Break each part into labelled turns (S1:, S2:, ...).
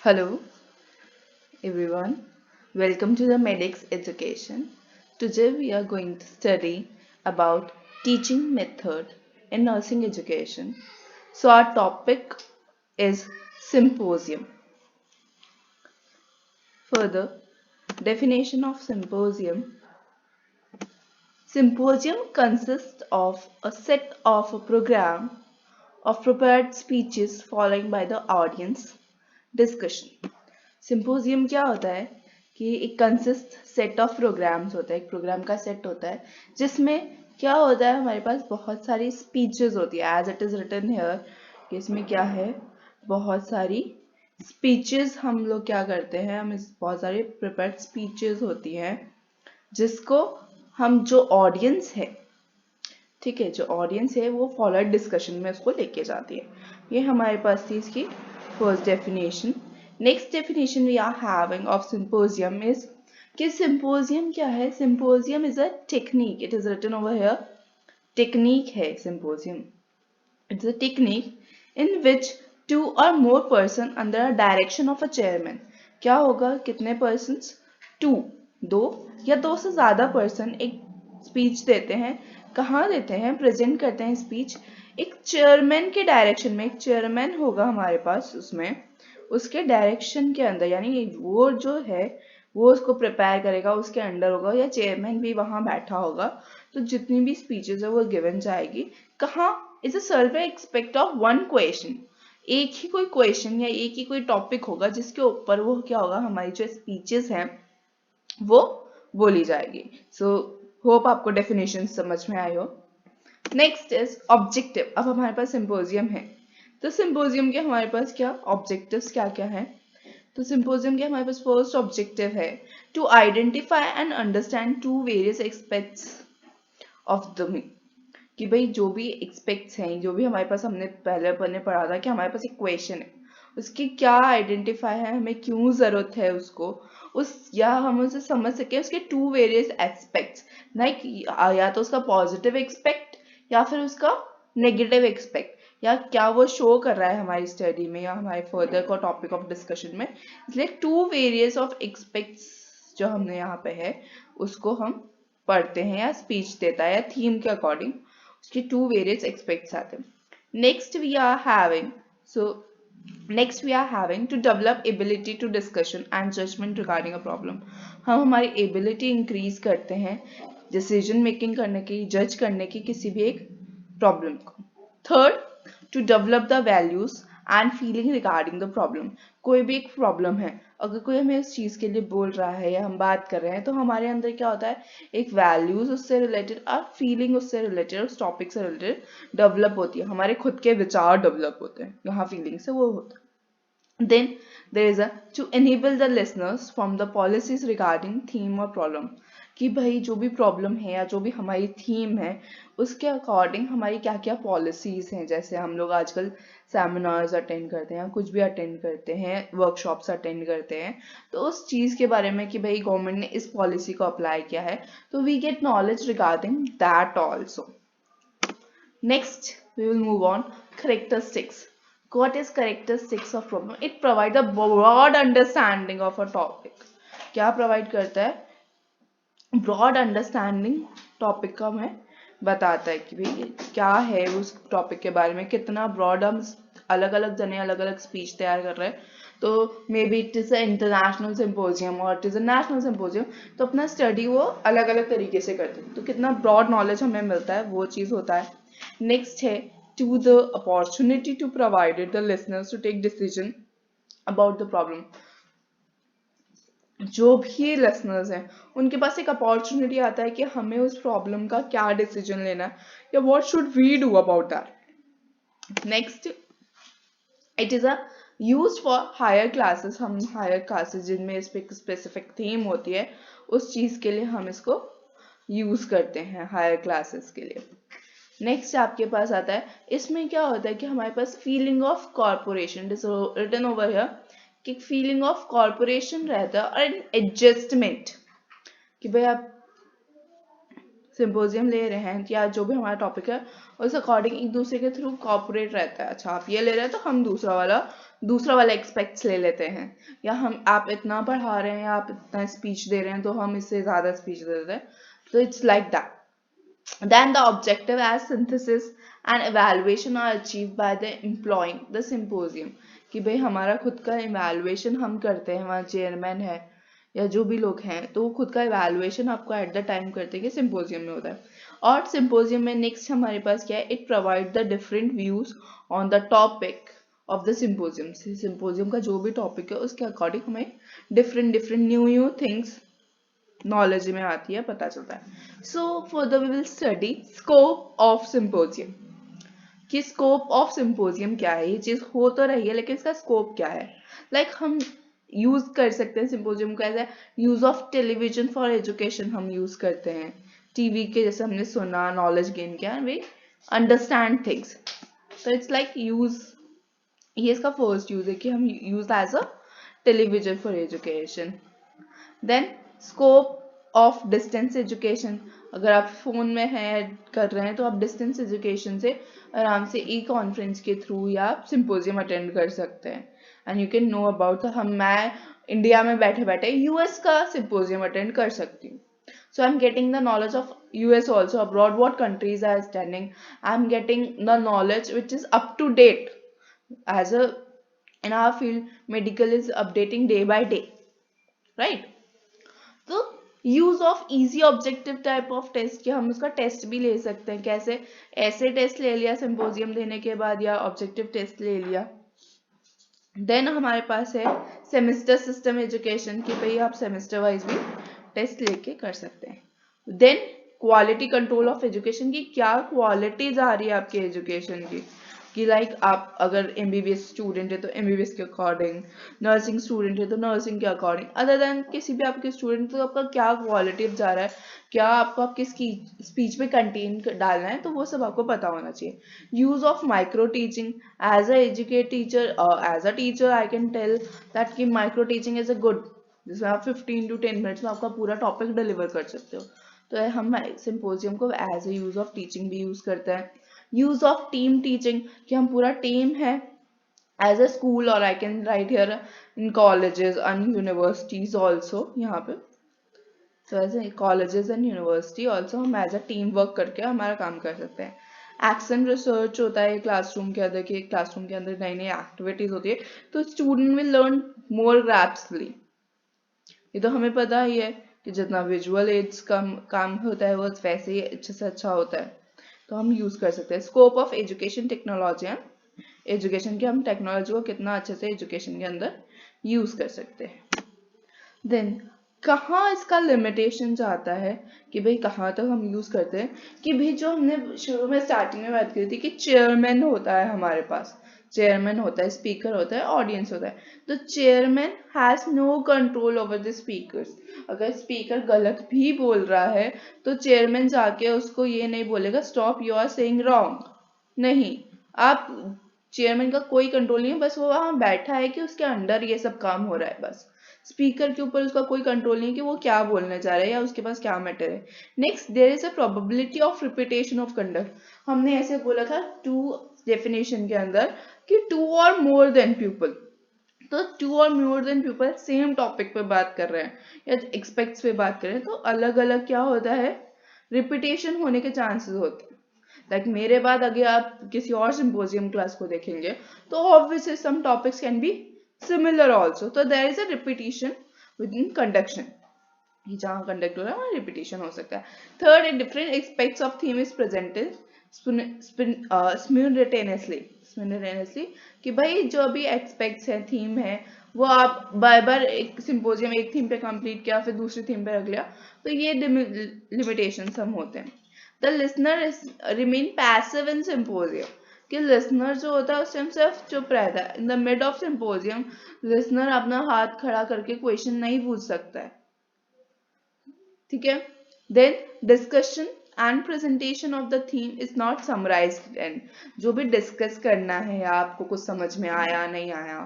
S1: Hello everyone, welcome to the Medics Education. Today we are going to study about teaching method in nursing education. So our topic is symposium. Further, definition of symposium. Symposium consists of a set of a program of prepared speeches followed by the audience discussion. Symposium क्या होता है कि एक consist set of programs होता है, एक programme का set होता है जिसमें क्या होता है, हमारे पास बहुत सारी स्पीचेस होती है as it is written here कि इसमें क्या है, बहुत सारी स्पीचेस हम लोग क्या करते हैं, हम इस बहुत सारी प्रिपेयर्ड स्पीचेस होती हैं जिसको हम जो ऑडियंस है, ठीक है, जो ऑडियंस है वो फॉलोअर्ड डिस्कशन में उसको लेके जाती है। ये हमारे पास थी इसकी first definition. Next definition we are having of symposium is कि सिंपोजियम क्या है। Symposium is a technique, it is written over here, technique है symposium. It's a technique in which two or more person under a direction of a chairman. क्या होगा, कितने person, to, दो या दो से ज्यादा पर्सन एक स्पीच देते हैं। कहाँ देते हैं, प्रेजेंट करते हैं स्पीच एक चेयरमैन के डायरेक्शन में। एक चेयरमैन होगा हमारे पास, उसमें उसके डायरेक्शन के अंदर, यानी वो जो है वो उसको प्रिपेयर करेगा, उसके अंडर होगा या चेयरमैन भी वहां बैठा होगा। तो जितनी भी स्पीचेस है वो गिवन जाएगी। कहाँ, is a survey expect of one question, एक ही कोई क्वेश्चन या एक ही कोई टॉपिक होगा जिसके ऊपर वो क्या होगा, हमारी जो स्पीचेस हैं वो बोली जाएगी। सो होप आपको डेफिनेशन समझ में आई हो। Next is objective. अब हमारे पास सिंपोजियम है तो सिंपोजियम के हमारे पास क्या ऑब्जेक्टिव्स क्या क्या है। तो सिंपोजियम के हमारे पास फर्स्ट ऑब्जेक्टिव है to identify and understand to various aspects of the theme, कि भाई जो भी एक्सपेक्ट्स हैं, जो भी हमारे पास, हमने पहले पढ़ने पढ़ा था कि हमारे पास एक क्वेश्चन है, उसकी क्या आइडेंटिफाई है, हमें क्यों जरूरत है उसको, उस या हम उसे समझ सके उसके टू वेरियस एस्पेक्ट्स, लाइक या तो उसका पॉजिटिव एक्सपेक्ट या फिर उसका नेगेटिव एक्सपेक्ट, या क्या वो शो कर रहा है हमारी स्टडी में या हमारे फर्दर का टॉपिक ऑफ डिस्कशन में। इसलिए टू वेरियस ऑफ एक्सपेक्ट्स जो हमने यहाँ पे है उसको हम पढ़ते हैं, या स्पीच देता है या थीम के अकॉर्डिंग उसके टू वेरियस एक्सपेक्ट्स आते हैं। Next we are having, so next we are having to develop ability to discussion and judgement regarding a problem. हम हमारी एबिलिटी इंक्रीज करते हैं डिसीजन मेकिंग करने की, जज करने की किसी भी एक प्रॉब्लम को। Third, to develop the values and feeling regarding the problem. कोई भी एक प्रॉब्लम है, अगर कोई हमें उस चीज के लिए बोल रहा है या हम बात कर रहे हैं, तो हमारे अंदर क्या होता है, एक वैल्यूज उससे रिलेटेड और फीलिंग उससे रिलेटेड, उस टॉपिक से रिलेटेड डेवलप होती है, हमारे खुद के विचार डेवलप होते हैं, यहाँ फीलिंग से वो होता है। Then there is a to enable the listeners from the policies regarding theme or problem, कि भाई जो भी प्रॉब्लम है या जो भी हमारी थीम है उसके अकॉर्डिंग हमारी क्या क्या पॉलिसीज हैं। जैसे हम लोग आजकल सेमिनार्स अटेंड करते हैं, कुछ भी अटेंड करते हैं, वर्कशॉप्स अटेंड करते हैं, तो उस चीज़ के बारे में कि भाई गवर्नमेंट ने इस पॉलिसी को अप्लाई किया है, तो we get knowledge regarding that also. Next, we will move on. Characteristics. What is characteristics of problem? It provides a broad understanding of a topic. क्या provide करता है, ब्रॉड अंडरस्टैंडिंग टॉपिक का हमें बताता है कि भाई क्या है उस टॉपिक के बारे में, कितना ब्रॉड, हम अलग अलग जने अलग अलग स्पीच तैयार कर रहे हैं, तो maybe it is a international symposium or it is a national symposium, तो अपना स्टडी वो अलग अलग तरीके से करते हैं, तो कितना ब्रॉड नॉलेज हमें मिलता है वो चीज़ होता है। नेक्स्ट है to the opportunity to provided the listeners to take decision about the problem. जो भी लिसनर्स हैं उनके पास एक अपॉर्चुनिटी आता है कि हमें उस प्रॉब्लम का क्या डिसीजन लेना है या what should we do about that. Next, it is a use for higher classes. हम हायर क्लासेस जिनमें इस पे स्पेसिफिक थीम होती है उस चीज के लिए हम इसको यूज करते हैं, हायर क्लासेस के लिए। नेक्स्ट आपके पास आता है, इसमें क्या होता है कि हमारे पास feeling of corporation written over here, कि फीलिंग ऑफ कॉर्पोरेशन रहता है और एडजस्टमेंट, कि भाई आप सिंपोजियम ले रहे हैं या जो भी हमारा टॉपिक है उस अकॉर्डिंग एक दूसरे के थ्रू कॉपरेट रहता है। अच्छा आप ये ले रहे हैं तो हम दूसरा वाला एक्सपेक्ट्स ले लेते हैं, या हम आप इतना पढ़ा रहे हैं या आप इतना स्पीच दे रहे हैं तो हम इससे ज़्यादा स्पीच दे देते हैं। तो it's like that. Then the objective as synthesis and evaluation are achieved by the employing the symposium, कि भाई हमारा खुद का evaluation हम करते हैं, वहाँ चेयरमैन है या जो भी लोग हैं तो वो खुद का evaluation आपको at the time करते हैं कि symposium में होता है। और symposium में next हमारे पास क्या है, it provide the different views on the topic of the symposium। symposium का जो भी topic है उसके according हमें different new things नॉलेज में आती है, पता चलता है। So further we will study scope of symposium, कि स्कोप ऑफ सिंपोजियम क्या है। ये चीज हो तो रही है लेकिन इसका स्कोप क्या है। लाइक हम यूज कर सकते हैं सिंपोजियम का as use of television for education, हम यूज करते हैं टीवी के, जैसे हमने सुना नॉलेज गेन किया, वी अंडरस्टैंड थिंग्स। तो इट्स लाइक यूज, ये इसका फर्स्ट यूज है कि हम use as a television for education. Then scope of distance education, अगर आप फोन में हैं कर रहे हैं तो आप डिस्टेंस एजुकेशन से आराम से ई कॉन्फ्रेंस के थ्रू या आप सिंपोजियम अटेंड कर सकते हैं and you can know about. मैं इंडिया में बैठे बैठे यूएस का सिंपोजियम अटेंड कर सकती हूँ। So I'm getting the knowledge of US also abroad, what countries are standing. I'm getting the knowledge which is up to date as a in our field. Medical is updating day by day, right? तो use of easy objective type of test, कि हम उसका test भी ले सकते हैं। कैसे, ऐसे टेस्ट ले लिया सिंपोजियम देने के बाद या ऑब्जेक्टिव टेस्ट ले लिया। देन हमारे पास है सेमेस्टर सिस्टम एजुकेशन, कि भाई आप सेमेस्टर वाइज भी टेस्ट लेके कर सकते हैं। Then quality control of education, की क्या क्वालिटी जा रही है आपके एजुकेशन की, कि लाइक आप अगर एमबीबीएस स्टूडेंट है तो एमबीबीएस के अकॉर्डिंग, नर्सिंग स्टूडेंट है तो नर्सिंग के अकॉर्डिंग, अदर देन किसी भी आपके स्टूडेंट तो आपका क्या क्वालिटी जा रहा है, क्या आपको आपकी स्पीच में कंटेन डालना है, तो वो सब आपको पता होना चाहिए। Use of micro teaching as a educate teacher, as a teacher I can tell that कि micro teaching is a good, जिसमें आप 15 to 10 मिनट्स में आपका पूरा टॉपिक डिलीवर कर सकते हो। तो हम सिंपोजियम को as a use of teaching भी यूज करते हैं। यूज ऑफ टीम टीचिंग, कि हम पूरा टीम है एज अ स्कूल, और I can write here in colleges and universities also, यहाँ पे so as a colleges and university also हम एज अ टीम वर्क करके हमारा काम कर सकते हैं। एक्शन रिसर्च होता है क्लासरूम के अंदर, कि क्लासरूम के अंदर नई नई एक्टिविटीज होती है तो स्टूडेंट विल लर्न मोर रैप्सली। ये तो हमें पता ही है कि जितना विजुअल एड्स का काम होता है वो वैसे ही अच्छे से अच्छा होता है, तो हम यूज कर सकते हैं। Scope of education technology, education के हम टेक्नोलॉजी को कितना अच्छे से एजुकेशन के अंदर यूज कर सकते हैं। देन कहाँ इसका लिमिटेशन जाता है, कि भाई कहाँ तक हम यूज करते हैं, कि भाई जो हमने शुरू में स्टार्टिंग में बात की थी कि चेयरमैन होता है हमारे पास, चेयरमैन होता है, स्पीकर होता है, ऑडियंस होता है। तो chairman has no control over the speakers. अगर स्पीकर गलत भी बोल रहा है तो चेयरमैन जाके उसको ये नहीं बोलेगा stop you are saying wrong, नहीं। आप चेयरमैन का कोई कंट्रोल नहीं है, बस वो वहां बैठा है कि उसके अंडर ये सब काम हो रहा है, बस। स्पीकर के ऊपर उसका कोई कंट्रोल नहीं है कि वो क्या बोलने जा रहा है या उसके पास क्या मैटर है। Next, there is a probability of repetition of conduct. हमने ऐसे बोला था टू डेफिनेशन के अंदर कि to or more than people, तो to or more than people same topic पे बात कर रहे हैं या एक्सपेक्ट्स पे बात कर रहे हैं, तो अलग अलग क्या होता है, रिपीटेशन होने के चांसेस होते हैं। लाइक मेरे बाद अगर आप किसी और सिंपोजियम क्लास को देखेंगे तो obviously some topics can be similar also, तो there is a repetition within conduction, जहाँ कंडक्ट हो रहा है वहाँ रिपीटेशन हो सकता है। Third, different aspects of theme is presented spontaneously, कि भाई जो भी एस्पेक्ट्स है, थीम है, वो आप बार बार एक सिंपोजियम एक थीम पे कंप्लीट किया फिर दूसरी थीम पे रख लिया, तो ये लिमिटेशन हम होते हैं। The listener remain passive in symposium, कि लिसनर जो होता है उस टाइम सिर्फ चुप रहता है। In the mid of symposium listener अपना हाथ खड़ा करके क्वेश्चन नहीं पूछ सकता है, ठीक है। Then discussion and presentation of the theme is not summarised and, जो भी डिस्कस करना है या आपको कुछ समझ में आया नहीं आया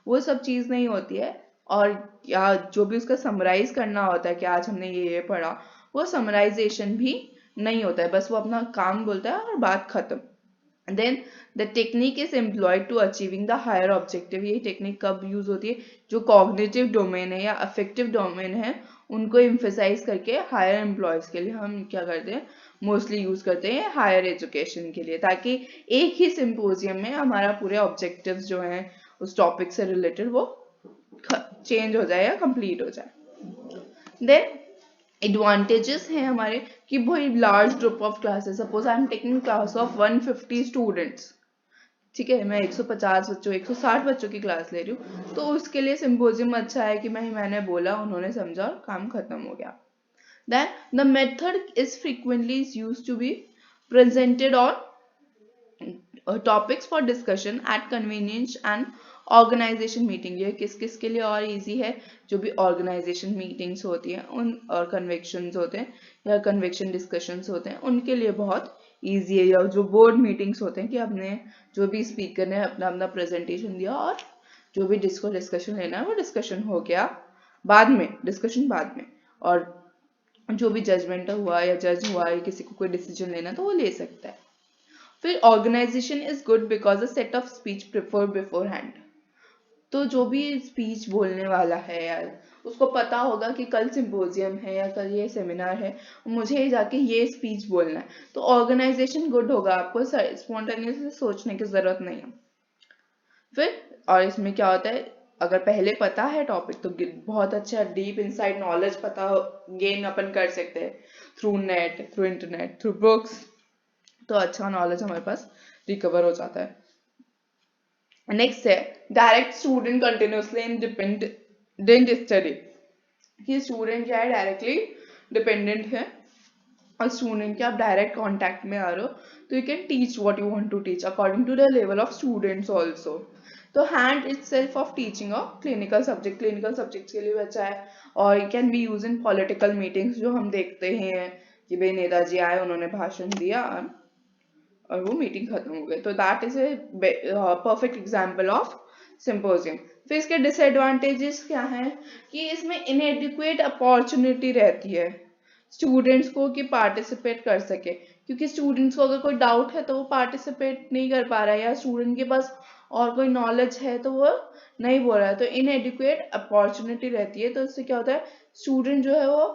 S1: वो सब चीज नहीं होती है, और या जो भी उसका समराइज करना होता है कि आज हमने ये पढ़ा, वो समराइजेशन भी नहीं होता है, बस वो अपना काम बोलता है और बात खत्म। Then the technique is employed to achieving the higher objective. ये टेक्निक कब यूज होती है? जो कॉग्निटिव डोमेन है या अफेक्टिव डोमेन है उनको एम्फेसाइज करके हायर एम्प्लॉयज के लिए हम क्या करते हैं, मोस्टली यूज करते हैं हायर एजुकेशन के लिए, ताकि एक ही सिंपोजियम में हमारा पूरे ऑब्जेक्टिव्स जो हैं उस टॉपिक से रिलेटेड वो चेंज हो जाए या कंप्लीट हो जाए। देन एडवांटेजेस हैं हमारे कि भाई large group of classes, suppose I am taking class of 150 students, ठीक है, मैं 150 बच्चों 160 बच्चों की क्लास ले रही हूँ, तो उसके लिए सिंपोजियम अच्छा है कि मैंने बोला, उन्होंने समझा और काम खत्म हो गया। Then the method is frequently used to be presented on topics for discussion at convenience and organisation meeting. ये किस किस के लिए और इजी है? जो भी ऑर्गेनाइजेशन मीटिंग्स होती हैं उन और कन्वेक्शंस होते हैं या कन्वेक्शन डिस्कशंस होते हैं उनके लिए बहुत इजी है, या जो बोर्ड मीटिंग्स होते हैं कि हमने जो भी स्पीकर ने अपना अपना प्रेजेंटेशन दिया और जो भी जिसको डिस्कशन लेना है वो डिस्कशन हो गया, बाद में डिस्कशन बाद में, और जो भी जजमेंट हुआ या जज हुआ या किसी को कोई डिसीजन लेना तो वो ले सकता है। फिर organisation is good because a set of speech prefer beforehand. तो जो भी स्पीच बोलने वाला है यार उसको पता होगा कि कल सिंपोजियम है या कल ये सेमिनार है, मुझे जाके ये स्पीच बोलना है, तो ऑर्गेनाइजेशन गुड होगा, आपको स्पॉन्टेनियसली सोचने की जरूरत नहीं है। फिर और इसमें क्या होता है, अगर पहले पता है टॉपिक तो बहुत अच्छा डीप इनसाइड नॉलेज पता गेन अपन कर सकते हैं through net, through internet, through books, तो अच्छा नॉलेज हमारे पास रिकवर हो जाता है। नेक्स्ट है direct student continuously independent study, कि स्टूडेंट क्या है डायरेक्टली डिपेंडेंट है और स्टूडेंट के आप डायरेक्ट कांटेक्ट में आ रहे हो, तो you can teach what you want to teach according to the level of students also. तो hand itself of teaching of clinical subjects के लिए भी अच्छा है, और you can be use in political meetings, जो हम देखते हैं कि भाई नेताजी आए, उन्होंने भाषण दिया और वो मीटिंग खत्म हो गई, तो that is a perfect example of symposium. फिर इसके डिसएडवांटेजेस क्या हैं कि इसमें इनएडिक्वेट अपॉर्चुनिटी रहती है स्टूडेंट्स को कि पार्टिसिपेट कर सके, क्योंकि स्टूडेंट्स को अगर कोई डाउट है तो वो पार्टिसिपेट नहीं कर पा रहा है, या स्टूडेंट के पास और कोई नॉलेज है तो वो नहीं बोल रहा है, तो इनएडिक्वेट अपॉर्चुनिटी रहती है, तो इससे क्या होता है स्टूडेंट जो है वो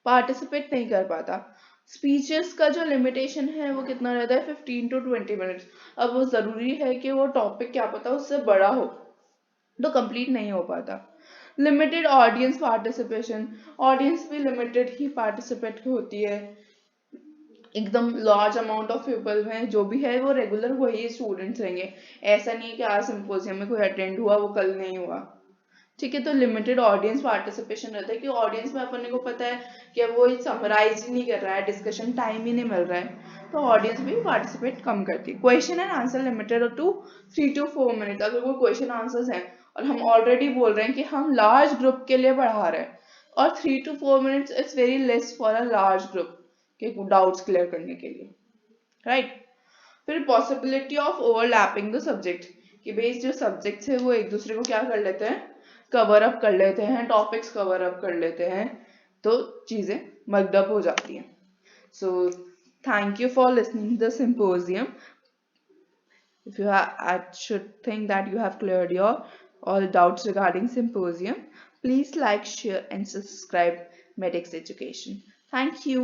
S1: पार्टिसिपेट नहीं कर पाता। स्पीचेस का जो लिमिटेशन है वो कितना रहता है 15 to 20 मिनट्स। अब वो जरूरी है कि वो टॉपिक क्या पता उससे बड़ा हो तो कंप्लीट नहीं हो पाता। लिमिटेड ऑडियंस पार्टिसिपेशन, ऑडियंस भी लिमिटेड ही पार्टिसिपेट होती है, एकदम लार्ज अमाउंट ऑफ पीपल में जो भी है वो रेगुलर वही स्टूडेंट्स रहेंगे, ऐसा नहीं है कि आज सिंपोजियम में कोई अटेंड हुआ वो कल नहीं हुआ, ठीक है। तो लिमिटेड ऑडियंस पार्टिसिपेशन रहता है कि ऑडियंस में अपन को पता है कि अब वो समराइज ही नहीं कर रहा है, डिस्कशन टाइम ही नहीं मिल रहा है, तो ऑडियंस भी पार्टिसिपेट कम करती है। Question and answer limited to 3 to 4 minute. अगर कोई क्वेश्चन आंसर्स हैं और हम ऑलरेडी बोल रहे हैं कि हम लार्ज ग्रुप के लिए पढ़ा रहे हैं, और 3 to 4 minutes it's very less for a large group के डाउट्स क्लियर करने के लिए, राइट। फिर possibility of overlapping the subject, कि भाई जो सब्जेक्ट्स है वो एक दूसरे को क्या कर लेते हैं, कवर अप कर लेते हैं, टॉपिक्स कवर अप कर लेते हैं, तो चीजें मगडप हो जाती हैं। So thank you for listening the symposium. If you have, I should think that you have cleared your all doubts regarding symposium. Please like, share and subscribe Medix Education. Thank you.